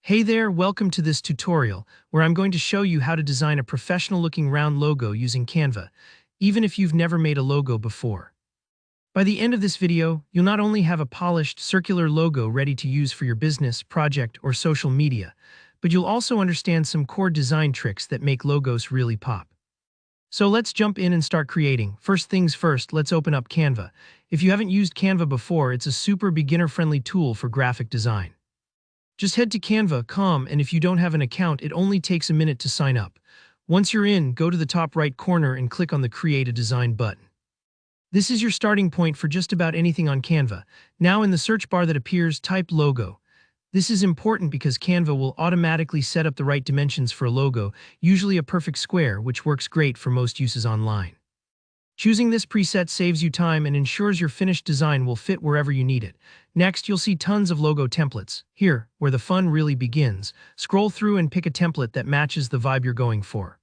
Hey there, welcome to this tutorial, where I'm going to show you how to design a professional-looking round logo using Canva, even if you've never made a logo before. By the end of this video, you'll not only have a polished, circular logo ready to use for your business, project, or social media, but you'll also understand some core design tricks that make logos really pop. So let's jump in and start creating. First things first, let's open up Canva. If you haven't used Canva before, it's a super beginner-friendly tool for graphic design. Just head to Canva.com, and if you don't have an account, it only takes a minute to sign up. Once you're in, go to the top right corner and click on the Create a Design button. This is your starting point for just about anything on Canva. Now in the search bar that appears, type logo. This is important because Canva will automatically set up the right dimensions for a logo, usually a perfect square, which works great for most uses online. Choosing this preset saves you time and ensures your finished design will fit wherever you need it. Next, you'll see tons of logo templates. Here, where the fun really begins, scroll through and pick a template that matches the vibe you're going for.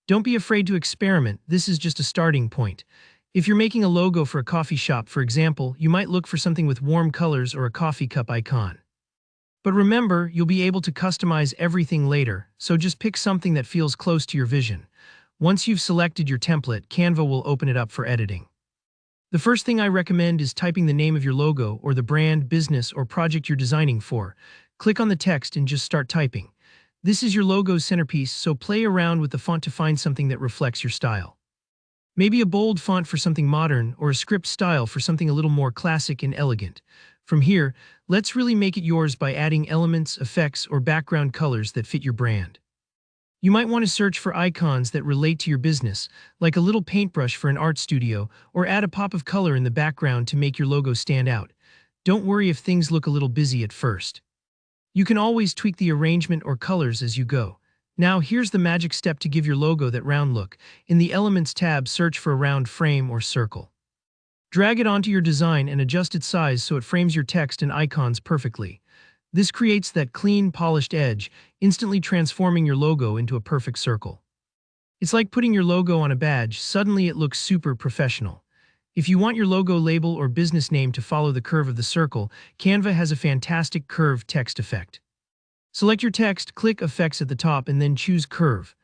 Don't be afraid to experiment, this is just a starting point. If you're making a logo for a coffee shop, for example, you might look for something with warm colors or a coffee cup icon. But remember, you'll be able to customize everything later, so just pick something that feels close to your vision. Once you've selected your template, Canva will open it up for editing. The first thing I recommend is typing the name of your logo or the brand, business, or project you're designing for. Click on the text and just start typing. This is your logo's centerpiece, so play around with the font to find something that reflects your style. Maybe a bold font for something modern, or a script style for something a little more classic and elegant. From here, let's really make it yours by adding elements, effects, or background colors that fit your brand. You might want to search for icons that relate to your business, like a little paintbrush for an art studio, or add a pop of color in the background to make your logo stand out. Don't worry if things look a little busy at first. You can always tweak the arrangement or colors as you go. Now here's the magic step to give your logo that round look. In the Elements tab, search for a round frame or circle. Drag it onto your design and adjust its size so it frames your text and icons perfectly. This creates that clean, polished edge, instantly transforming your logo into a perfect circle. It's like putting your logo on a badge, suddenly it looks super professional. If you want your logo label or business name to follow the curve of the circle, Canva has a fantastic curve text effect. Select your text, click Effects at the top, and then choose Curve.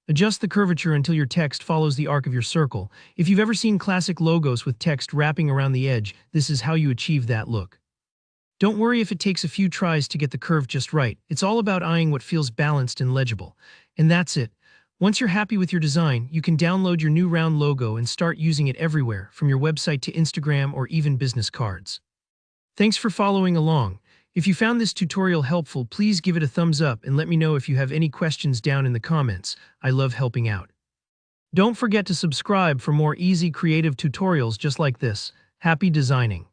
Adjust the curvature until your text follows the arc of your circle. If you've ever seen classic logos with text wrapping around the edge, this is how you achieve that look. Don't worry if it takes a few tries to get the curve just right. It's all about eyeing what feels balanced and legible. And that's it. Once you're happy with your design, you can download your new round logo and start using it everywhere, from your website to Instagram or even business cards. Thanks for following along. If you found this tutorial helpful, please give it a thumbs up and let me know if you have any questions down in the comments. I love helping out. Don't forget to subscribe for more easy creative tutorials just like this. Happy designing!